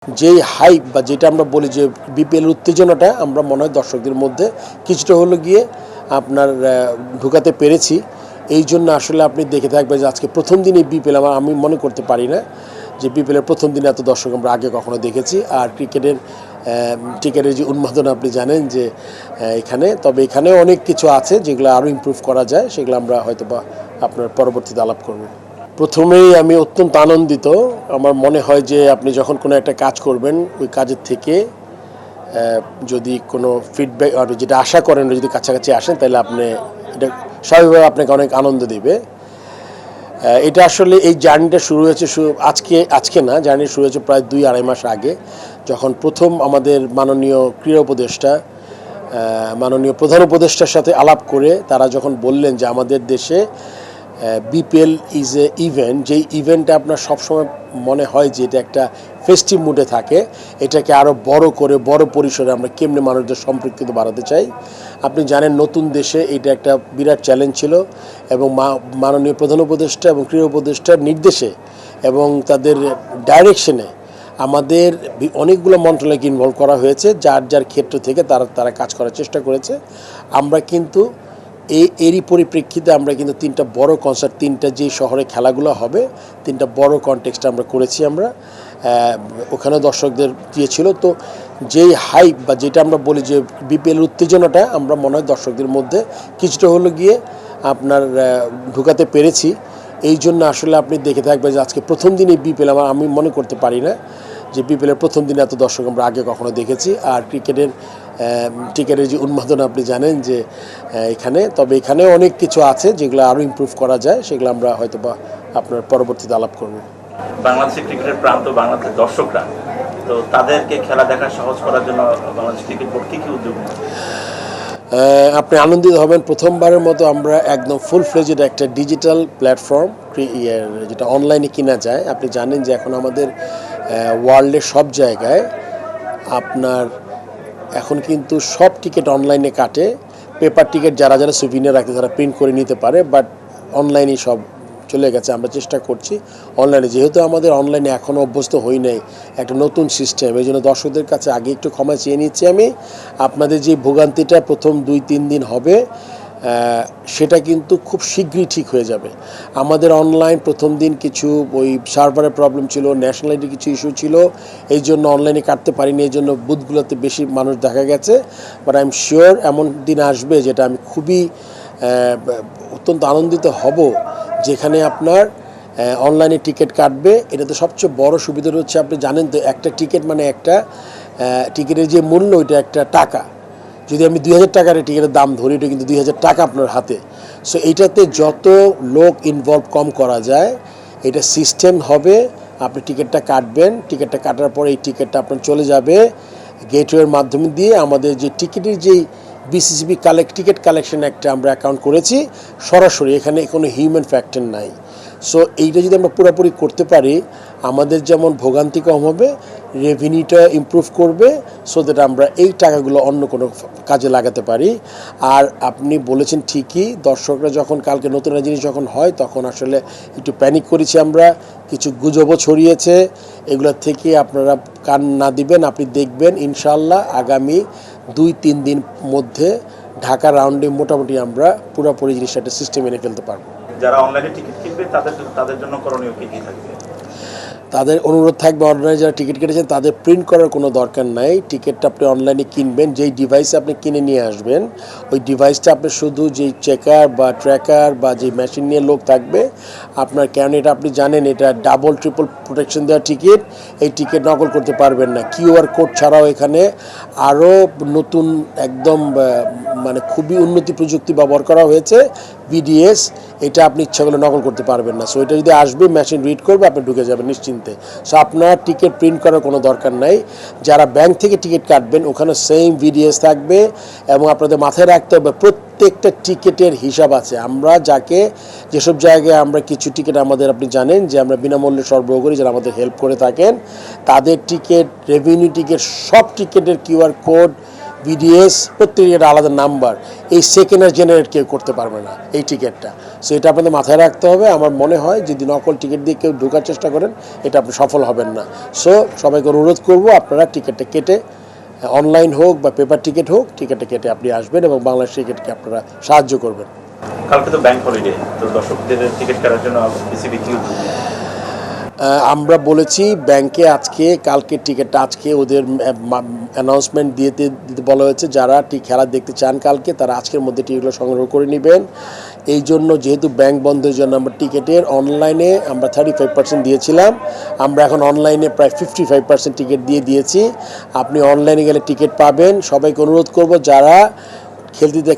যেই হাইপ বা যেটা আমরা বলি যে বিপিএল উত্তেজনাটা আমরা মনে হয় দর্শকদের মধ্যে কিছুটা হলো গিয়ে আপনার ঢুকাতে পেরেছি। এই জন্য আসলে আপনি দেখে থাকবেন যে আজকে প্রথম দিনই বিপিএল আমি মনে করতে পারি না যে বিপিএলের প্রথম দিনে এত দর্শক আমরা আগে কখনো দেখেছি। আর টিকেটের যে উন্মাদনা আপনি জানেন যে তবে এখানে অনেক কিছু আছে যেগুলো আরও ইমপ্রুভ করা যায়, সেগুলো আমরা হয়তো বা আপনার পরবর্তীতে আলাপ করব। প্রথমেই আমি অত্যন্ত আনন্দিত। আমার মনে হয় যে আপনি যখন কোনো একটা কাজ করবেন ওই কাজের থেকে যদি কোনো ফিডব্যাক আর যেটা আশা করেন যদি কাছাকাছি আসেন তাহলে আপনি এটা স্বাভাবিকভাবে আপনাকে অনেক আনন্দ দেবে। এটা আসলে এই জার্নিটা শুরু হয়েছে আজকে না, জার্নি শুরু হয়েছে প্রায় 2-2.5 মাস আগে, যখন প্রথম আমাদের মাননীয় ক্রীড়া উপদেষ্টা মাননীয় প্রধান উপদেষ্টার সাথে আলাপ করে তারা যখন বললেন যে আমাদের দেশে বিপিএল ইজ এ ইভেন্ট, যেই ইভেন্টটা আপনার সবসময় মনে হয় যে এটা একটা ফেস্টিভ মুডে থাকে, এটাকে আরও বড় করে বড় পরিসরে আমরা কেমনে মানুষদের সম্পৃক্ততা বাড়াতে চাই। আপনি জানেন নতুন দেশে এটা একটা বিরাট চ্যালেঞ্জ ছিল এবং মাননীয় প্রধান উপদেষ্টা এবং ক্রীড়া উপদেষ্টার নির্দেশে এবং তাদের ডাইরেকশনে আমাদের অনেকগুলো মন্ত্রণালয়কে ইনভলভ করা হয়েছে, যার যার ক্ষেত্র থেকে তারা কাজ করার চেষ্টা করেছে। আমরা কিন্তু এরই পরিপ্রেক্ষিতে আমরা কিন্তু 3টা বড় কনসার্ট, 3টা যেই শহরে খেলাগুলো হবে 3টা বড় কনটেক্সটে আমরা করেছি। আমরা ওখানে দর্শকদের দিয়েছিল। তো যেই হাইপ বা যেটা আমরা বলি যে বিপিএল উত্তেজনাটা আমরা মনে হয় দর্শকদের মধ্যে কিছুটা হলো গিয়ে আপনার ঢুকাতে পেরেছি। এই জন্য আসলে আপনি দেখে থাকবেন যে আজকে প্রথম দিনই বিপিএল আমি মনে করতে পারি না যে বিপিএলের প্রথম দিনে এত দর্শক আমরা আগে কখনো দেখেছি। আর টিকেটের যে উন্মাদনা আপনি জানেন যে তবে এখানে অনেক কিছু আছে যেগুলো আরও ইমপ্রুভ করা যায়, সেগুলো আমরা হয়তো বা আপনার পরবর্তীতে আলাপ করব। বাংলাদেশের ক্রিকেটের প্রান্ত বাংলাদেশের দর্শকরা, তো তাদেরকে খেলা দেখা সহজ করার জন্য বাংলাদেশ ক্রিকেট বোর্ড কী উদ্যোগ নিচ্ছে? আপনি আনন্দিত হবেন, প্রথমবারের মতো আমরা একদম ফুল ফ্লেজেড একটা ডিজিটাল প্ল্যাটফর্ম যেটা অনলাইনে কিনা যায়। আপনি জানেন যে এখন আমাদের ওয়ার্ল্ডের সব জায়গায় আপনার এখন কিন্তু সব টিকিট অনলাইনে কাটে। পেপার টিকিট যারা সুভিনিয়ার রাখতে তারা প্রিন্ট করে নিতে পারে, বাট অনলাইনে সব চলে গেছে। আমরা চেষ্টা করছি অনলাইনে, যেহেতু আমাদের অনলাইনে এখনও অভ্যস্ত হই নাই, একটা নতুন সিস্টেম, এই জন্য দর্শকদের কাছে আগে একটু ক্ষমা চেয়ে নিচ্ছি আমি। আপনাদের যে ভোগান্তিটা প্রথম 2-3 দিন হবে সেটা কিন্তু খুব শীঘ্রই ঠিক হয়ে যাবে। আমাদের অনলাইন প্রথম দিন কিছু ওই সার্ভারের প্রবলেম ছিল, ন্যাশনালিটির কিছু ইস্যু ছিল, এই জন্য অনলাইনে কাটতে পারিনি, এই জন্য বুথগুলোতে বেশি মানুষ দেখা গেছে। বাট আই এম শিওর এমন দিন আসবে যেটা আমি খুবই অত্যন্ত আনন্দিত হব, যেখানে আপনার অনলাইনে টিকিট কাটবে। এটাতে সবচেয়ে বড় সুবিধাটা হচ্ছে আপনি জানেন তো একটা টিকিট মানে একটা টিকিটের যে মূল্য ওইটা একটা টাকা। যদি আমি 2000 টাকার টিকিটের দাম ধরি, এটা কিন্তু 2000 টাকা আপনার হাতে। সো এইটাতে যত লোক ইনভলভ কম করা যায়, এটা সিস্টেম হবে। আপনি টিকিটটা কাটবেন, টিকিটটা কাটার পরে এই টিকিটটা আপনার চলে যাবে গেটওয়ের মাধ্যমে দিয়ে আমাদের যে টিকিটের যেই বিসিসিবি টিকিট কালেকশন একটা আমরা অ্যাকাউন্ট করেছি সরাসরি, এখানে কোনো হিউম্যান ফ্যাক্টর নাই। সো এইটা যদি আমরা পুরোপুরি করতে পারি, আমাদের যেমন ভোগান্তি কম হবে, রেভিনিউটা ইমপ্রুভ করবে, সো দ্যাট আমরা এই টাকাগুলো অন্য কোনো কাজে লাগাতে পারি। আর আপনি বলেছেন ঠিকই, দর্শকরা যখন কালকে নতুন জিনিস যখন হয় তখন আসলে একটু প্যানিক করেছি আমরা, কিছু গুজবও ছড়িয়েছে, এগুলোর থেকে আপনারা কান না দিবেন। আপনি দেখবেন ইনশাআল্লাহ আগামী 2-3 দিন মধ্যে ঢাকা রাউন্ডে মোটামুটি আমরা পুরোপুরি জিনিসটা একটা সিস্টেম এনে ফেলতে পারবো। যারা অনলাইনে টিকিট কিনবে তাদের জন্য করণীয় কী থাকবে? তাদের অনুরোধ থাকবে, অনলাইনে যারা টিকিট কেটেছেন তাদের প্রিন্ট করার কোনো দরকার নাই। টিকিটটা আপনি অনলাইনে কিনবেন, যেই ডিভাইসে আপনি কিনে নিয়ে আসবেন ওই ডিভাইসটা আপনি শুধু যেই চেকার বা ট্র্যাকার বা যেই মেশিন নিয়ে লোক থাকবে আপনার, কেন এটা আপনি জানেন এটা ডাবল ট্রিপল প্রোটেকশন দেওয়া টিকিট, এই টিকিট নকল করতে পারবেন না। কিউআর কোড ছাড়াও এখানে আরও নতুন একদম মানে খুবই উন্নতি প্রযুক্তি ব্যবহার করা হয়েছে, বিডিএস, এটা আপনি ইচ্ছা করলে নকল করতে পারবেন না। সো এটা যদি আসবে মেশিন রিড করবে, আপনি ঢুকে যাবেন নিশ্চিন্তে। সো আপনার টিকিট প্রিন্ট করার কোনো দরকার নাই। যারা ব্যাংক থেকে টিকিট কাটবেন ওখানে সেম বিডিএস থাকবে এবং আপনাদের মাথায় রাখতে হবে প্রত্যেকটা টিকিটের হিসাব আছে। আমরা যেসব জায়গায় আমরা কিছু টিকিট আমাদের আপনি জানেন যে আমরা বিনামূল্যে সরবরাহ করি, যারা আমাদের হেল্প করে থাকেন, তাদের টিকিট, রেভিনিউ টিকিট, সব টিকিটের কিউআর কোড বিডিএস প্রত্যেকের আলাদা নাম্বার, এই সেকেন্ডার জেনারেট কেউ করতে পারবে না এই টিকিটটা। সো এটা আপনাদের মাথায় রাখতে হবে। আমার মনে হয় যদি নকল টিকিট দিয়ে কেউ ঢোকার চেষ্টা করেন এটা আপনি সফল হবেন না। সো সবাইকে অনুরোধ করব আপনারা টিকিটটা কেটে, অনলাইন হোক বা পেপার টিকিট হোক, টিকিটটা কেটে আপনি আসবেন এবং বাংলাদেশ টিকিটকে আপনারা সাহায্য করবেন। কালকে তো ব্যাংক হলিডে, তো দর্শকদের টিকিট কাটার জন্য বিসিবি কি উদ্যোগ নিয়েছে? আমরা বলেছি ব্যাংকে আজকে কালকে টিকিটটা আজকে ওদের অ্যানাউন্সমেন্ট দিতে বলা হয়েছে, যারা খেলা দেখতে চান কালকে তারা আজকের মধ্যে টিকিটগুলো সংগ্রহ করে নেবেন। এই জন্য যেহেতু ব্যাংক বন্ধের জন্য আমরা টিকিটের অনলাইনে আমরা 35% দিয়েছিলাম, আমরা এখন অনলাইনে প্রায় 55% টিকিট দিয়েছি। আপনি অনলাইনে গেলে টিকিট পাবেন। সবাইকে অনুরোধ করব যারা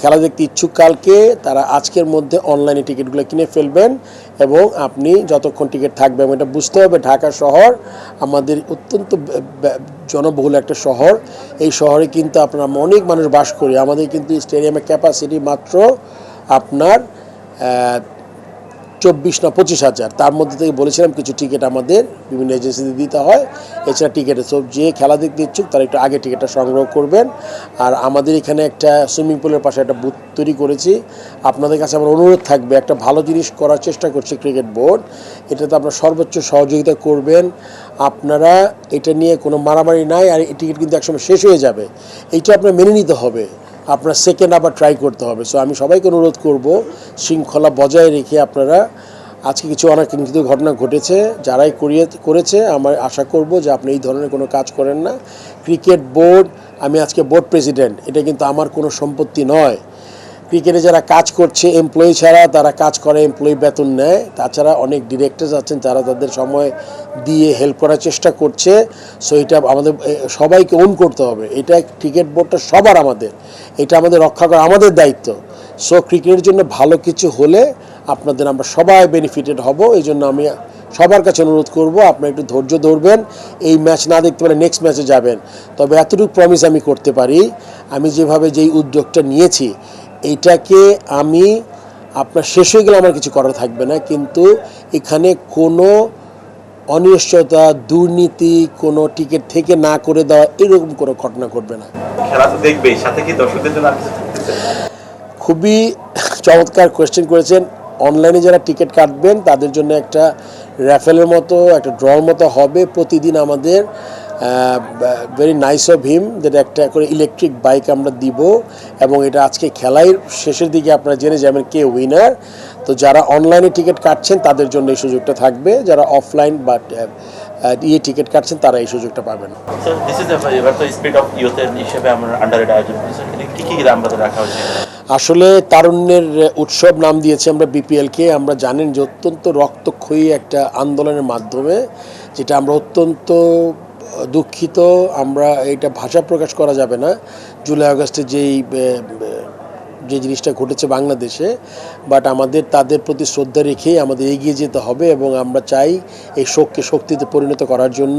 খেলা দেখতে ইচ্ছুক কালকে তারা আজকের মধ্যে অনলাইনে টিকিটগুলো কিনে ফেলবেন এবং আপনি যতক্ষণ টিকিট থাকবে, এবং এটা বুঝতে হবে ঢাকা শহর আমাদের অত্যন্ত জনবহুল একটা শহর। এই শহরে কিন্তু আপনার অনেক মানুষ বাস করি। আমাদের কিন্তু স্টেডিয়ামের ক্যাপাসিটি মাত্র আপনার 24 না 25,000। তার মধ্যে থেকে বলেছিলাম কিছু টিকিট আমাদের বিভিন্ন এজেন্সিতে দিতে হয়। এছাড়া টিকিটে সব যে খেলা দেখতে ইচ্ছুক তারা একটু আগে টিকিটটা সংগ্রহ করবেন। আর আমাদের এখানে একটা সুইমিং পুলের পাশে একটা বুথ তৈরি করেছি। আপনাদের কাছে আমার অনুরোধ থাকবে, একটা ভালো জিনিস করার চেষ্টা করছে ক্রিকেট বোর্ড, এটাতে আপনারা সর্বোচ্চ সহযোগিতা করবেন। আপনারা এটা নিয়ে কোনো মারামারি নাই, আর এই টিকিট কিন্তু একসময় শেষ হয়ে যাবে, এইটা আপনার মেনে নিতে হবে। আপনার সেকেন্ড আবার ট্রাই করতে হবে। সো আমি সবাইকে অনুরোধ করব শৃঙ্খলা বজায় রেখে আপনারা, আজকে কিছু অনাকাঙ্ক্ষিত ঘটনা ঘটেছে, যারাই করেছে আমার আশা করব যে আপনি এই ধরনের কোনো কাজ করেন না। ক্রিকেট বোর্ড, আমি আজকে বোর্ড প্রেসিডেন্ট, এটা কিন্তু আমার কোনো সম্পত্তি নয়। ক্রিকেটে যারা কাজ করছে এমপ্লয়ি ছাড়া, তারা কাজ করে এমপ্লয়ি বেতন নেয়। তাছাড়া অনেক ডিরেক্টরস আছেন যারা তাদের সময় দিয়ে হেল্প করার চেষ্টা করছে। সো এটা আমাদের সবাইকে ওন করতে হবে। এটা ক্রিকেট বোর্ডটা সবার, আমাদের এটা আমাদের রক্ষা করা আমাদের দায়িত্ব। সো ক্রিকেটের জন্য ভালো কিছু হলে আপনাদের আমরা সবাই বেনিফিটেড হব। এই জন্য আমি সবার কাছে অনুরোধ করব আপনারা একটু ধৈর্য ধরবেন। এই ম্যাচ না দেখতে পারে নেক্সট ম্যাচে যাবেন। তবে এতটুকু প্রমিস আমি করতে পারি, আমি যেভাবে যেই উদ্যোগটা নিয়েছি এইটাকে আমি আপনার শেষ হয়ে গেলে আমার কিছু করার থাকবে না, কিন্তু এখানে কোনো অনিশ্চয়তা, দুর্নীতি, কোনো টিকিট থেকে না করে দেওয়া এরকম কোনো ঘটনা ঘটবে না। খেলা তো দেখবে, সাথে কি দর্শকদের জন্য আর কিছু থাকতেছে? খুবই চমৎকার কোয়েশ্চেন করেছেন। অনলাইনে যারা টিকিট কাটবেন তাদের জন্য একটা র্যাফেলের মতো, একটা ড্রর মতো হবে। প্রতিদিন আমাদের ভেরি নাইস অফ হিম যেটা একটা করে ইলেকট্রিক বাইক আমরা দিব, এবং এটা আজকে খেলার শেষের দিকে আপনারা জেনে যাবেন কে উইনার। তো যারা অনলাইনে টিকিট কাটছেন তাদের জন্য এই সুযোগটা থাকবে, যারা অফলাইন বা টিকিট কাটছেন তারা এই সুযোগটা পাবেন। এবার তো স্পিড অফ ইউথের হিসেবে আমরা আন্ডারেড আয়োজন করেছি, কি কি আমাদের রাখা হয়েছে? আসলে তারুণ্যের উৎসব নাম দিয়েছি আমরা বিপিএলকে। আমরা জানেন যে অত্যন্ত রক্তক্ষয়ী একটা আন্দোলনের মাধ্যমে, যেটা আমরা অত্যন্ত দুঃখিত। আমরা এটা ভাষা প্রকাশ করা যাবে না জুলাই আগস্টে যে জিনিসটা ঘটেছে বাংলাদেশে, বাট আমাদের তাদের প্রতি শ্রদ্ধা রেখেই আমাদের এগিয়ে যেতে হবে, এবং আমরা চাই এই শোককে শক্তিতে পরিণত করার জন্য।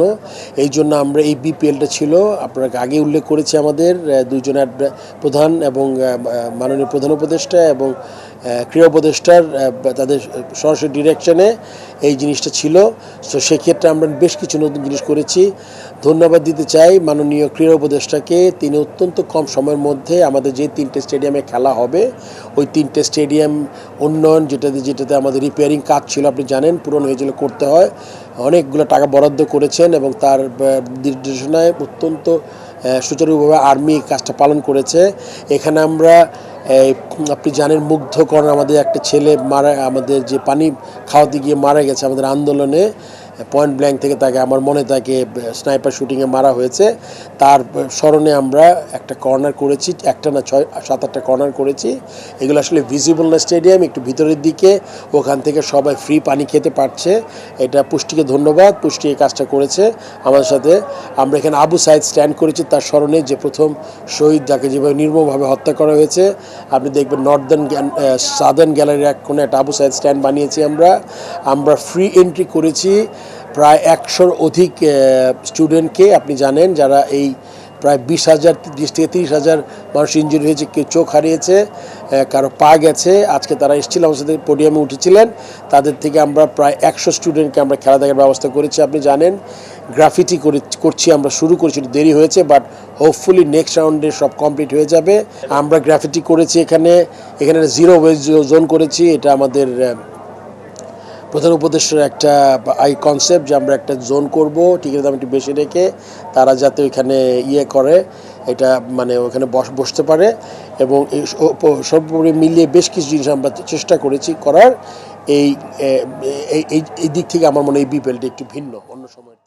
এই জন্য আমরা এই বিপিএলটা ছিল, আপনাকে আগে উল্লেখ করেছি, আমাদের দুইজন প্রধান এবং মাননীয় প্রধান উপদেষ্টা এবং ক্রীড়া উপদেষ্টার তাদের সরাসরি ডিরেকশনে এই জিনিসটা ছিল। সো সেক্ষেত্রে আমরা বেশ কিছু নতুন জিনিস করেছি। ধন্যবাদ দিতে চাই মাননীয় ক্রীড়া উপদেষ্টাকে। তিনি অত্যন্ত কম সময়ের মধ্যে আমাদের যে 3টে স্টেডিয়ামে খেলা হবে, ওই 3টে স্টেডিয়াম উন্নয়ন, যেটাতে আমাদের রিপেয়ারিং কাজ ছিল, আপনি জানেন পুরনো হয়েছিল, করতে হয়, অনেকগুলো টাকা বরাদ্দ করেছেন, এবং তার নির্দেশনায় অত্যন্ত সুচারুভাবে আর্মি কাজটা পালন করেছে। এখানে আমরা আপনি জানেন মুগ্ধকর আমাদের একটা ছেলে আমাদের যে পানি খাওয়াতে গিয়ে মারা গেছে আমাদের আন্দোলনে, পয়েন্ট ব্ল্যাঙ্ক থেকে তাকে, আমার মনে তাকে স্নাইপার শুটিংয়ে মারা হয়েছে। তার স্মরণে আমরা একটা কর্নার করেছি, একটা না 6-7-8টা কর্নার করেছি। এগুলো আসলে ভিজিবল না স্টেডিয়াম, একটু ভিতরের দিকে, ওখান থেকে সবাই ফ্রি পানি খেতে পারছে। এটা পুষ্টিকে ধন্যবাদ, পুষ্টি এই কাজটা করেছে আমাদের সাথে। আমরা এখানে আবু সাইদ স্ট্যান্ড করেছি তার স্মরণে, যে প্রথম শহীদ যাকে যেভাবে নির্মমভাবে হত্যা করা হয়েছে। আপনি দেখবেন সাদার্ন গ্যালারির এক কোণে একটা আবু সাইদ স্ট্যান্ড বানিয়েছি আমরা ফ্রি এন্ট্রি করেছি প্রায় 100-র অধিক স্টুডেন্টকে। আপনি জানেন যারা এই প্রায় 20,000 থেকে 30,000 মানুষ ইনজুরি হয়েছে, কেউ চোখ হারিয়েছে, কারো পা গেছে। আজকে তারা এসেছিল আমার সাথে, পোডিয়ামে উঠেছিলেন। তাদের থেকে আমরা প্রায় 100 স্টুডেন্টকে আমরা খেলা দেখার ব্যবস্থা করেছি। আপনি জানেন গ্রাফিটি করছি, আমরা শুরু করেছি, একটু দেরি হয়েছে, বাট হোপফুলি নেক্সট রাউন্ডে সব কমপ্লিট হয়ে যাবে। আমরা গ্রাফিটি করেছি এখানে জিরো ওয়েস্ট জোন করেছি। এটা আমাদের প্রধান উপদেষ্টার একটা কনসেপ্ট যে আমরা একটা জোন করব টিকিটের দাম একটু বেশি রেখে, তারা যাতে ওইখানে করে, এটা মানে ওখানে বসতে পারে। এবং সর্বোপরি মিলিয়ে বেশ কিছু জিনিস আমরা চেষ্টা করেছি করার। এই দিক থেকে আমার মনে হয় এই বিপিএলটি একটু ভিন্ন অন্য সময়।